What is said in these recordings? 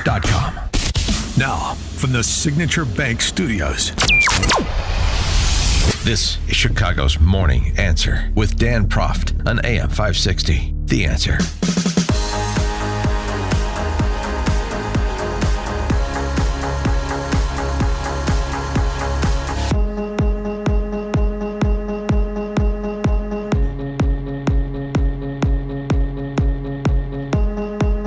CaesarChavez.com. Now, from the Signature Bank Studios, this is Chicago's Morning Answer with Dan Proft on AM 560. The Answer.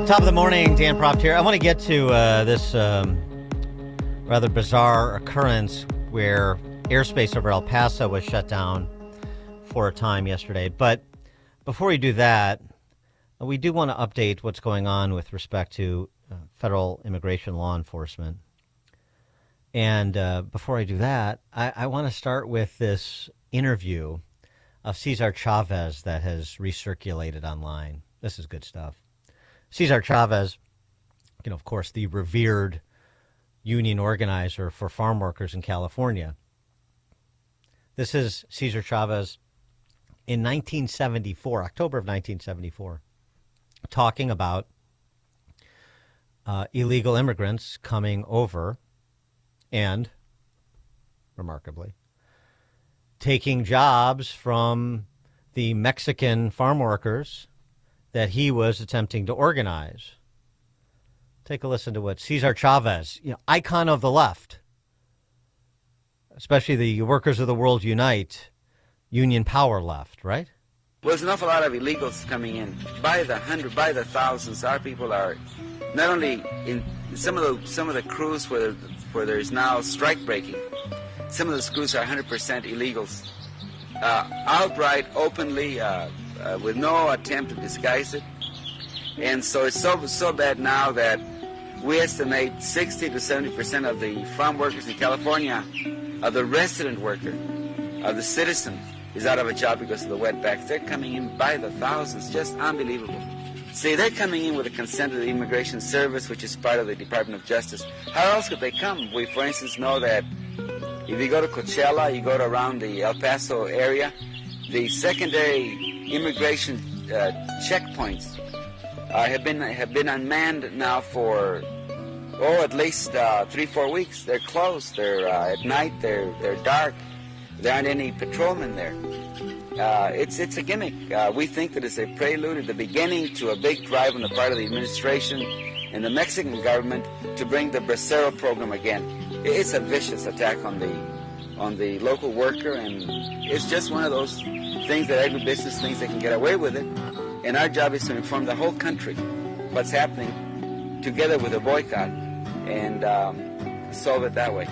Top of the morning, Dan Proft here. I want to get to this rather bizarre occurrence where airspace over El Paso was shut down for a time yesterday. But before we do that, we do want to update what's going on with respect to federal immigration law enforcement. And before I do that, I want to start with this interview of Cesar Chavez that has recirculated online. This is good stuff. Cesar Chavez, of course, the revered union organizer for farm workers in California. This is Cesar Chavez in 1974, October of 1974, talking about illegal immigrants coming over and, remarkably, taking jobs from the Mexican farm workers that he was attempting to organize. Take a listen to what Cesar Chavez, icon of the left, especially the Workers of the World Unite, union power left, right? Well, there's an awful lot of illegals coming in by the hundred, by the thousands. Our people are not only in some of the crews where there's now strike breaking. Some of those crews are 100% illegals, outright, openly. With no attempt to disguise it. And so it's so bad now that we estimate 60 to 70% of the farm workers in California, of the resident worker, of the citizen, is out of a job because of the wetbacks. They're coming in by the thousands, just unbelievable. See, they're coming in with the consent of the Immigration Service, which is part of the Department of Justice. How else could they come? We, for instance, know that if you go to Coachella, you go to around the El Paso area, the secondary immigration checkpoints have been unmanned now for at least 3-4 weeks. They're closed. They're at night. They're dark. There aren't any patrolmen there. It's a gimmick. We think that it's a prelude at the beginning to a big drive on the part of the administration and the Mexican government to bring the Bracero program again. It's a vicious attack on the local worker, and it's just one of those things that agribusiness thinks they can get away with it. And our job is to inform the whole country what's happening together with a boycott and solve it that way.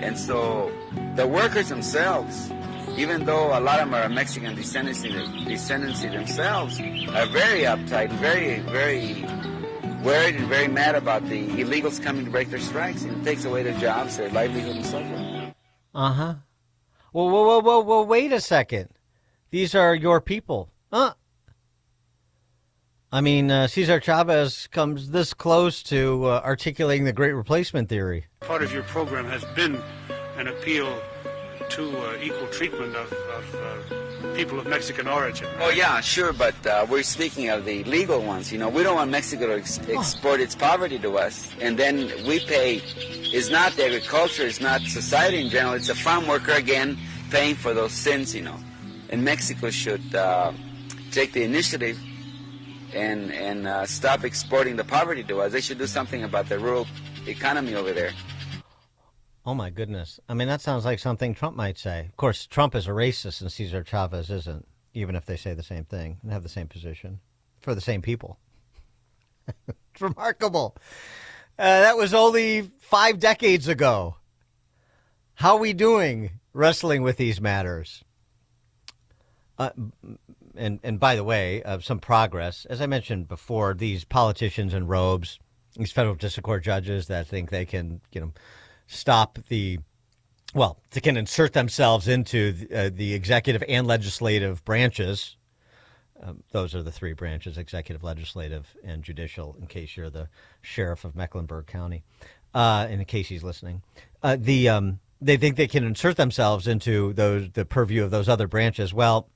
And so the workers themselves, even though a lot of them are Mexican descendancy themselves, are very uptight, very, very worried and very mad about the illegals coming to break their strikes, and it takes away their jobs, their livelihood, and so forth. Uh-huh. Whoa, wait a second. These are your people. Cesar Chavez comes this close to articulating the Great Replacement Theory. Part of your program has been an appeal to equal treatment of people of Mexican origin. Right? Oh, yeah, sure, but we're speaking of the legal ones. We don't want Mexico to export its poverty to us, and then we pay. It's not the agriculture, it's not society in general, it's a farm worker, again, paying for those sins, And Mexico should take the initiative and stop exporting the poverty to us. They should do something about the rural economy over there. Oh, my goodness. That sounds like something Trump might say. Of course, Trump is a racist and Cesar Chavez isn't, even if they say the same thing and have the same position for the same people. It's remarkable. That was only 5 decades ago. How are we doing wrestling with these matters? And by the way, some progress. As I mentioned before, these politicians in robes, these federal district court judges that think they can, stop they can insert themselves into the executive and legislative branches. Those are the 3 branches: executive, legislative, and judicial, in case you're the sheriff of Mecklenburg County, and in case he's listening. They think they can insert themselves into the purview of those other branches. Well,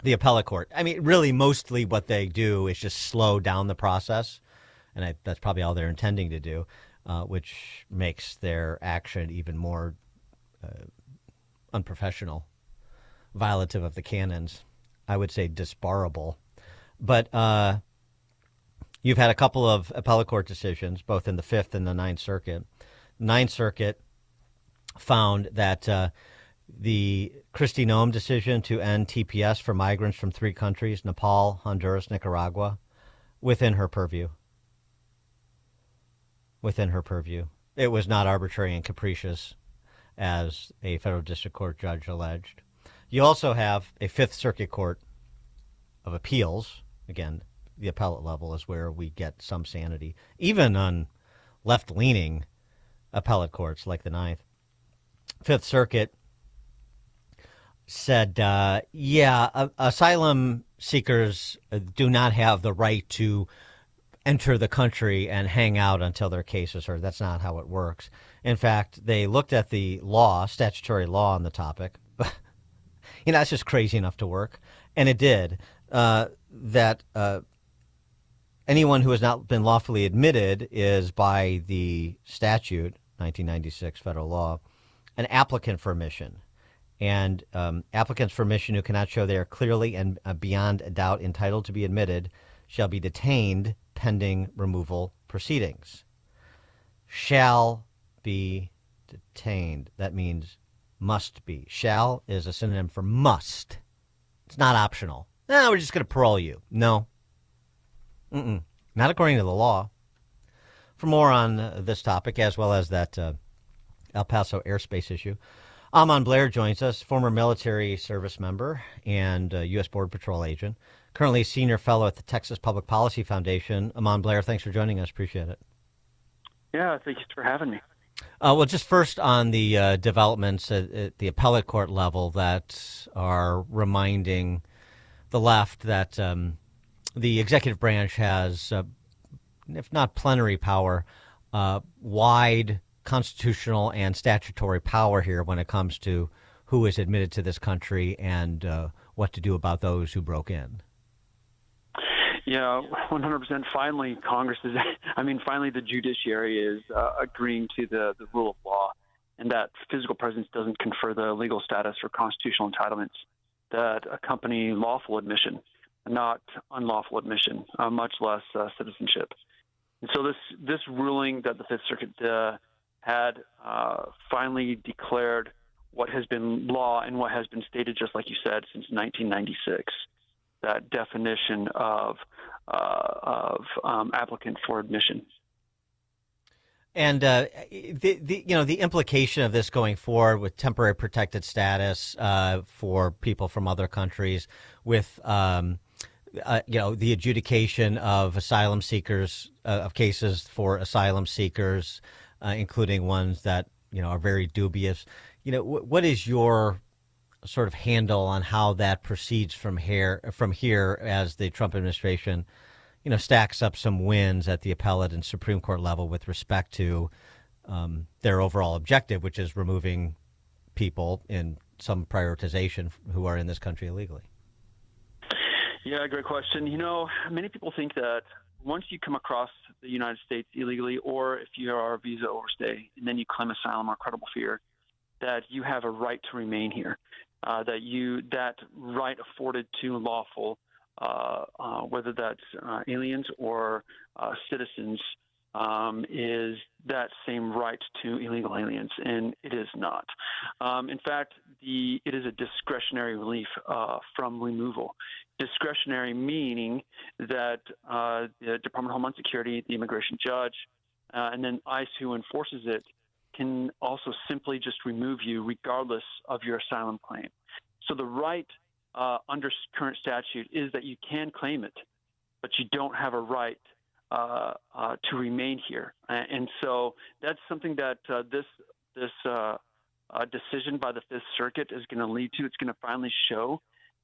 the appellate court, really mostly what they do is just slow down the process and that's probably all they're intending to do, which makes their action even more unprofessional, violative of the canons. I would say disbarable. But you've had a couple of appellate court decisions, both in the Fifth and the Ninth Circuit. Ninth Circuit found that the Kristi Noem decision to end TPS for migrants from 3 countries, Nepal, Honduras, Nicaragua, within her purview. Within her purview. It was not arbitrary and capricious, as a federal district court judge alleged. You also have a Fifth Circuit Court of Appeals. Again, the appellate level is where we get some sanity, even on left-leaning appellate courts like the Ninth. Fifth Circuit said, asylum seekers do not have the right to enter the country and hang out until their case is heard. That's not how it works. In fact, they looked at the law, statutory law on the topic. It's just crazy enough to work. And it did. That anyone who has not been lawfully admitted is, by the statute, 1996 federal law, an applicant for admission. And applicants for admission who cannot show they are clearly and beyond a doubt entitled to be admitted shall be detained pending removal proceedings. Shall be detained. That means must be. Shall is a synonym for must. It's not optional. No, we're just going to parole you. No. Not according to the law. For more on this topic, as well as that El Paso airspace issue, Ammon Blair joins us, former military service member and U.S. Border Patrol agent, currently senior fellow at the Texas Public Policy Foundation. Ammon Blair, thanks for joining us. Appreciate it. Yeah, thanks for having me. Well, just first on the developments at the appellate court level that are reminding the left that the executive branch has, if not plenary power, wide constitutional and statutory power here when it comes to who is admitted to this country and what to do about those who broke in. Yeah, 100%. Finally, finally the judiciary is agreeing to the rule of law, and that physical presence doesn't confer the legal status or constitutional entitlements that accompany lawful admission, not unlawful admission, much less citizenship. And so this ruling that the Fifth Circuit had finally declared what has been law and what has been stated, just like you said, since 1996. That definition of applicant for admission. And the implication of this going forward with temporary protected status for people from other countries, with the adjudication of asylum seekers, of cases for asylum seekers, including ones that are very dubious. What is your sort of handle on how that proceeds from here as the Trump administration, stacks up some wins at the appellate and Supreme Court level with respect to their overall objective, which is removing people in some prioritization who are in this country illegally? Yeah, great question. Many people think that once you come across the United States illegally, or if you are a visa overstay, and then you claim asylum or credible fear, that you have a right to remain here. That right afforded to lawful, whether that's aliens or citizens, is that same right to illegal aliens, and it is not. In fact, it is a discretionary relief from removal. Discretionary meaning that the Department of Homeland Security, the immigration judge, and then ICE, who enforces it, can also simply just remove you regardless of your asylum claim. So the right under current statute is that you can claim it, but you don't have a right to remain here. And so that's something that this decision by the Fifth Circuit is going to lead to. It's going to finally show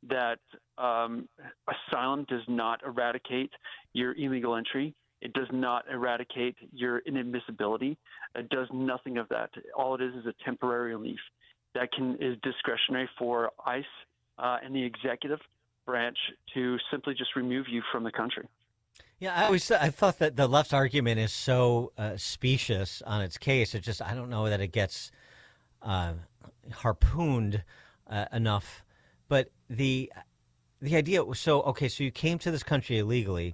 that asylum does not eradicate your illegal entry. It does not eradicate your inadmissibility. It does nothing of that. All it is a temporary relief that is discretionary for ICE and the executive branch to simply just remove you from the country. Yeah, I thought that the left's argument is so specious on its case. It just I don't know that it gets uh, harpooned enough. But the idea was so okay. So you came to this country illegally,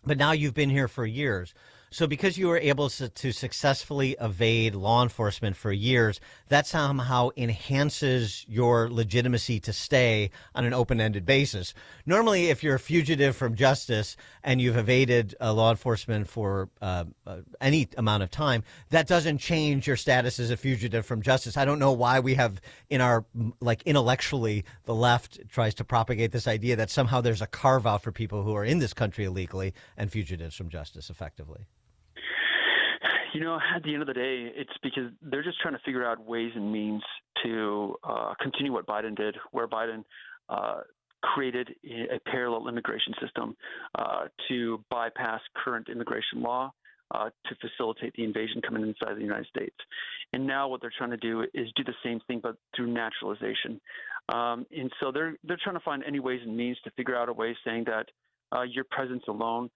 but now you've been here for years. So because you were able to successfully evade law enforcement for years, that somehow enhances your legitimacy to stay on an open-ended basis. Normally, if you're a fugitive from justice and you've evaded law enforcement for any amount of time, that doesn't change your status as a fugitive from justice. I don't know why we have in our, like, intellectually, the left tries to propagate this idea that somehow there's a carve out for people who are in this country illegally and fugitives from justice effectively. At the end of the day, it's because they're just trying to figure out ways and means to continue what Biden did, where Biden created a parallel immigration system to bypass current immigration law to facilitate the invasion coming inside the United States. And now what they're trying to do is do the same thing, but through naturalization. And so they're trying to find any ways and means to figure out a way saying that your presence alone,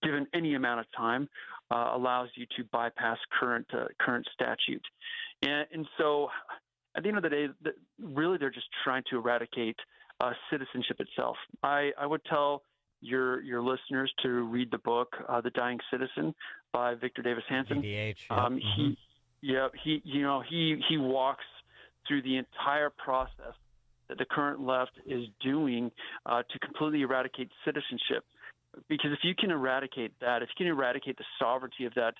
given any amount of time, allows you to bypass current statute. And so at the end of the day, really they're just trying to eradicate citizenship itself. I would tell your listeners to read the book The Dying Citizen by Victor Davis Hanson. VDH. He walks through the entire process that the current left is doing to completely eradicate citizenship. Because if you can eradicate that, if you can eradicate the sovereignty of that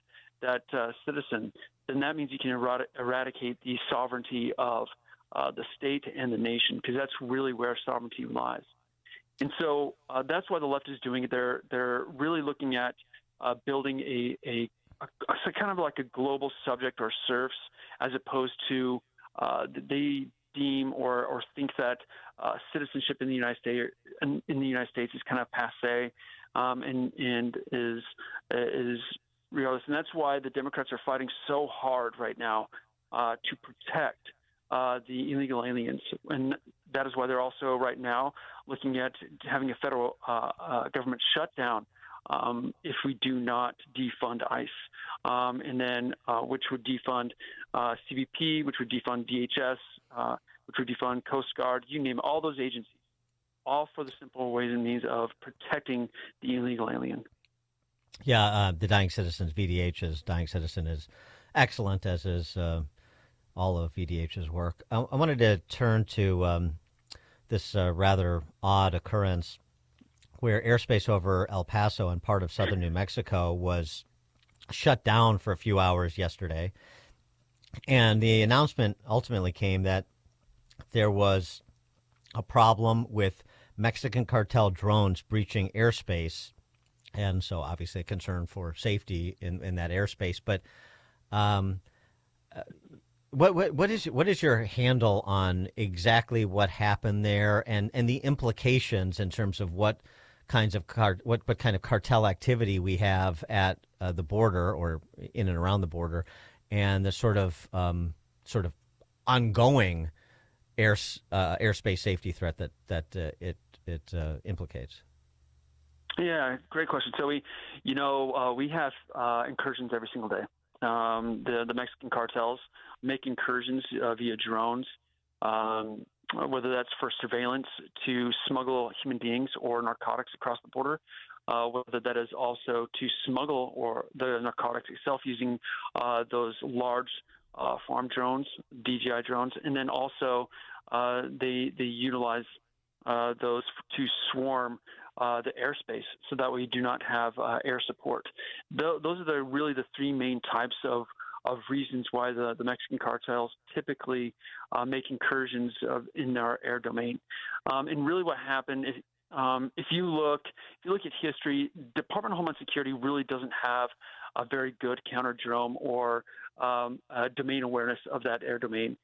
citizen, then that means you can eradicate the sovereignty of the state and the nation, because that's really where sovereignty lies. And so that's why the left is doing it. They're really looking at building a kind of like a global subject or serfs, as opposed to they deem or think that citizenship in the United States is kind of passé and is realist. And that's why the Democrats are fighting so hard right now to protect the illegal aliens. And that is why they're also right now looking at having a federal government shutdown if we do not defund ICE, and then which would defund CBP, which would defund DHS, which would defund Coast Guard, you name it, all those agencies, all for the simple ways and means of protecting the illegal alien. Yeah, the Dying Citizens, VDH's Dying Citizen is excellent, as is all of VDH's work. I wanted to turn to this rather odd occurrence where airspace over El Paso and part of southern New Mexico was shut down for a few hours yesterday. And the announcement ultimately came that there was a problem with Mexican cartel drones breaching airspace. And so obviously a concern for safety in that airspace. But what is your handle on exactly what happened there and the implications in terms of what kinds of what kind of cartel activity we have at the border or in and around the border, and the sort of ongoing airspace safety threat that it implicates? Yeah, great question. So we have incursions every single day. The Mexican cartels make incursions via drones, whether that's for surveillance to smuggle human beings or narcotics across the border, whether that is also to smuggle or the narcotics itself using those large farm drones, DJI drones, and then also they utilize those to swarm the airspace, so that we do not have air support. Those are really the three main types of reasons why the Mexican cartels typically make incursions in our air domain. And really, what happened is, if you look at history, Department of Homeland Security really doesn't have a very good counter drone or domain awareness of that air domain.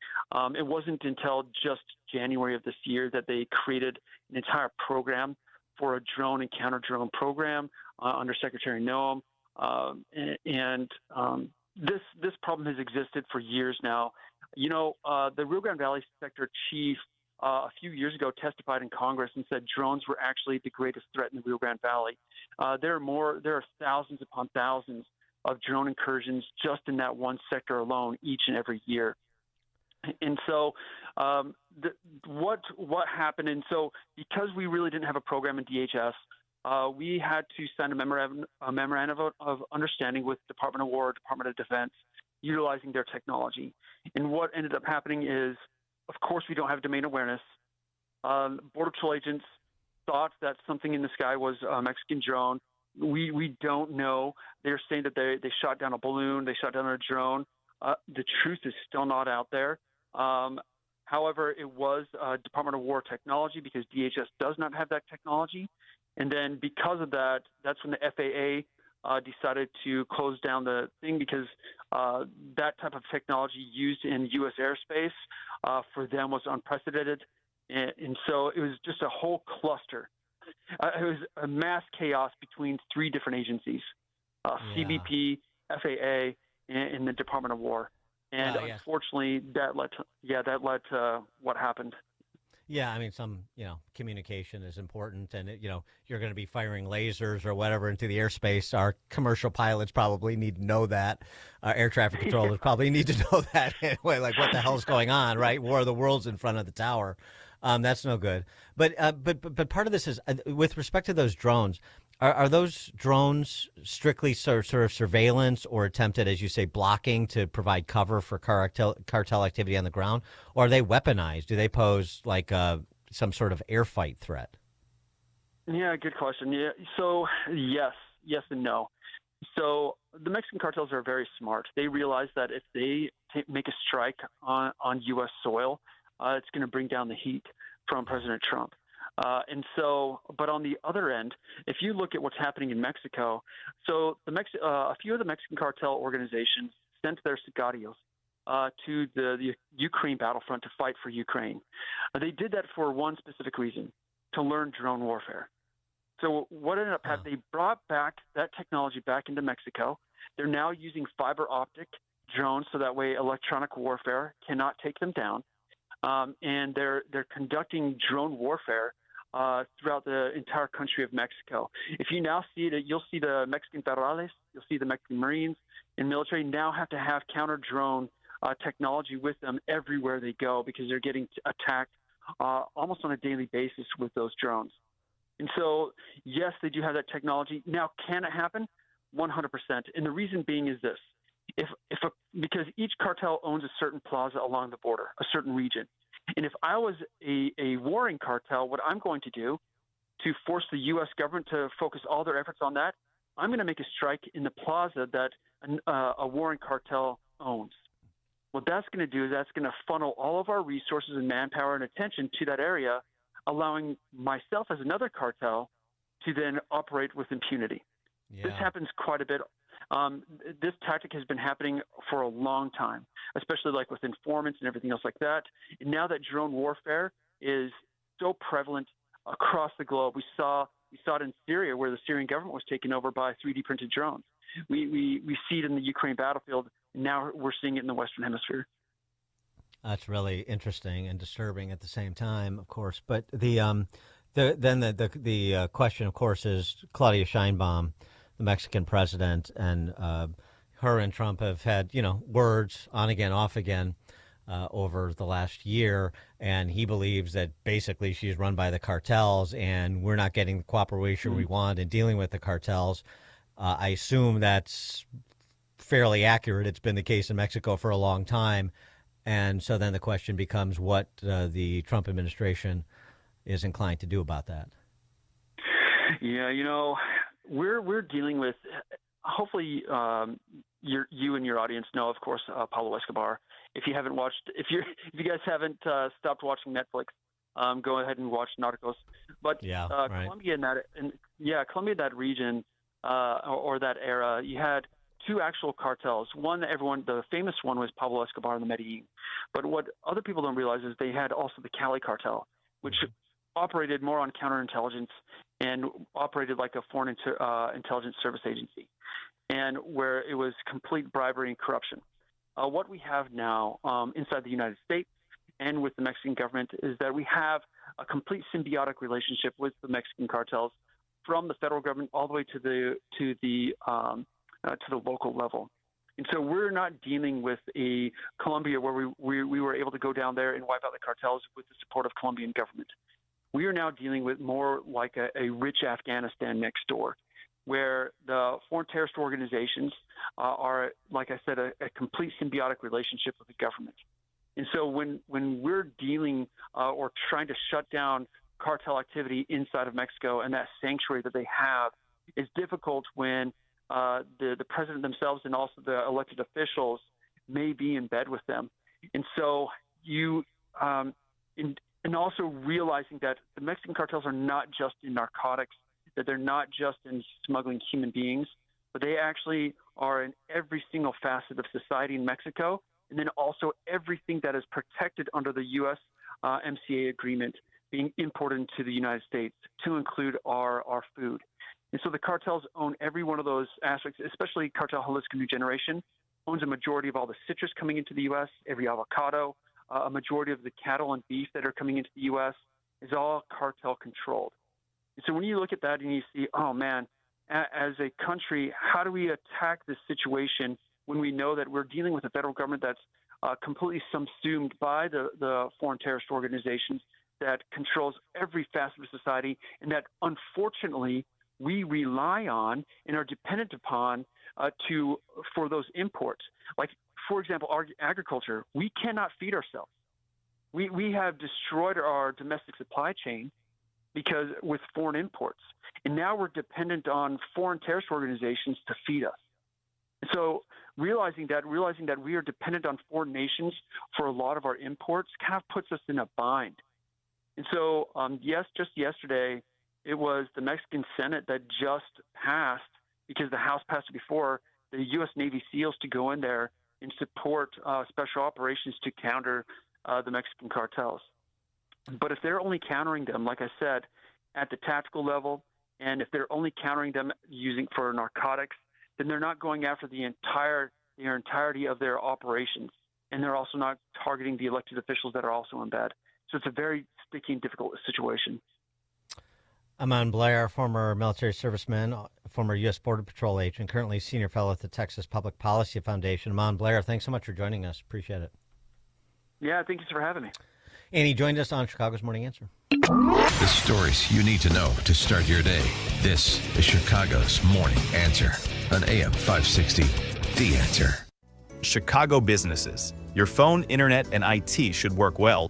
It wasn't until just January of this year that they created an entire program for a drone and counter drone program under Secretary Noem, and this problem has existed for years now. The Rio Grande Valley sector chief a few years ago testified in Congress and said drones were actually the greatest threat in the Rio Grande Valley. There are thousands upon thousands of drone incursions just in that one sector alone each and every year. And so what happened? And so because we really didn't have a program in DHS, we had to sign a memorandum of understanding with Department of War, Department of Defense, utilizing their technology. And what ended up happening is, of course, we don't have domain awareness. Border Patrol agents thought that something in the sky was a Mexican drone. We don't know. They're saying that they shot down a balloon, they shot down a drone. The truth is still not out there. However, it was Department of War technology because DHS does not have that technology. And then because of that, that's when the FAA decided to close down the thing because that type of technology used in U.S. airspace for them was unprecedented. And so it was just a whole cluster. It was a mass chaos between three different agencies, CBP, FAA, and the Department of War. And unfortunately, that led to what happened. Yeah, I mean, communication is important, and you're going to be firing lasers or whatever into the airspace. Our commercial pilots probably need to know that. Air traffic controllers probably need to know that. Anyway, like what the hell's going on, right? War of the Worlds in front of the tower. That's no good. But part of this is with respect to those drones. Are those drones strictly sort of surveillance or attempted, as you say, blocking to provide cover for cartel activity on the ground? Or are they weaponized? Do they pose like some sort of air fight threat? Yeah, good question. Yeah, so yes and no. So the Mexican cartels are very smart. They realize that if they make a strike on U.S. soil, it's going to bring down the heat from President Trump. But on the other end, if you look at what's happening in Mexico, so a few of the Mexican cartel organizations sent their sicarios to the Ukraine battlefront to fight for Ukraine. They did that for one specific reason, to learn drone warfare. So what ended up happening, they brought back that technology back into Mexico. They're now using fiber optic drones so that way electronic warfare cannot take them down. And they're conducting drone warfare throughout the entire country of Mexico. If you now see it, you'll see the Mexican federales, you'll see the Mexican Marines and military now have to have counter-drone technology with them everywhere they go because they're getting attacked almost on a daily basis with those drones. And so, yes, they do have that technology. Now, can it happen? 100%. And the reason being is this. Because each cartel owns a certain plaza along the border, a certain region. And if I was a warring cartel, what I'm going to do to force the U.S. government to focus all their efforts on that, I'm going to make a strike in the plaza that a warring cartel owns. What that's going to do is that's going to funnel all of our resources and manpower and attention to that area, allowing myself as another cartel to then operate with impunity. Yeah. This happens quite a bit. This tactic has been happening for a long time, especially like with informants and everything else like that. And now that drone warfare is so prevalent across the globe, we saw it in Syria where the Syrian government was taken over by 3D printed drones. We see it in the Ukraine battlefield, and now we're seeing it in the Western Hemisphere. That's really interesting and disturbing at the same time, of course. But the question, of course, is Claudia Sheinbaum, the Mexican president, and her and Trump have had, words on again, off again over the last year. And he believes that basically she's run by the cartels and we're not getting the cooperation we want in dealing with the cartels. I assume that's fairly accurate. It's been the case in Mexico for a long time. And so then the question becomes what the Trump administration is inclined to do about that. Yeah, we're dealing with, hopefully you and your audience know, of course, Pablo Escobar. If you guys haven't stopped watching Netflix, go ahead and watch Narcos. But right. Colombia Colombia, that region or that era, you had two actual cartels. One, the famous one was Pablo Escobar and the Medellin. But what other people don't realize is they had also the Cali cartel, which operated more on counterintelligence and operated like a foreign intelligence service agency, and where it was complete bribery and corruption. What we have now inside the United States and with the Mexican government is that we have a complete symbiotic relationship with the Mexican cartels, from the federal government all the way to the local level. And so we're not dealing with a Colombia where we were able to go down there and wipe out the cartels with the support of Colombian government. We are now dealing with more like a rich Afghanistan next door, where the foreign terrorist organizations are, like I said, a complete symbiotic relationship with the government. And so when we're dealing or trying to shut down cartel activity inside of Mexico and that sanctuary that they have, is difficult when the president themselves and also the elected officials may be in bed with them. And so and also realizing that the Mexican cartels are not just in narcotics, that they're not just in smuggling human beings, but they actually are in every single facet of society in Mexico, and then also everything that is protected under the U.S. MCA agreement being imported into the United States, to include our food. And so the cartels own every one of those aspects, especially Cartel Jalisco New Generation owns a majority of all the citrus coming into the U.S., every avocado, a majority of the cattle and beef that are coming into the U.S. is all cartel controlled. And so when you look at that and you see, oh man, as a country, how do we attack this situation when we know that we're dealing with a federal government that's completely subsumed by the foreign terrorist organizations, that controls every facet of society, and that unfortunately we rely on and are dependent upon for those imports. Like, for example, our agriculture, we cannot feed ourselves. We have destroyed our domestic supply chain because with foreign imports. And now we're dependent on foreign terrorist organizations to feed us. So realizing that we are dependent on foreign nations for a lot of our imports kind of puts us in a bind. And so, just yesterday, it was the Mexican Senate that just passed, because the House passed it before, the U.S. Navy SEALs to go in there and support special operations to counter the Mexican cartels. But if they're only countering them, like I said, at the tactical level, and if they're only countering them using for narcotics, then they're not going after the entirety of their operations, and they're also not targeting the elected officials that are also in bed. So it's a very sticky and difficult situation. Ammon Blair, former military serviceman, former U.S. Border Patrol agent, currently senior fellow at the Texas Public Policy Foundation. Ammon Blair, thanks so much for joining us. Appreciate it. Yeah, thank you for having me. And he joined us on Chicago's Morning Answer. The stories you need to know to start your day. This is Chicago's Morning Answer on AM 560. The Answer. Chicago businesses. Your phone, internet, and IT should work well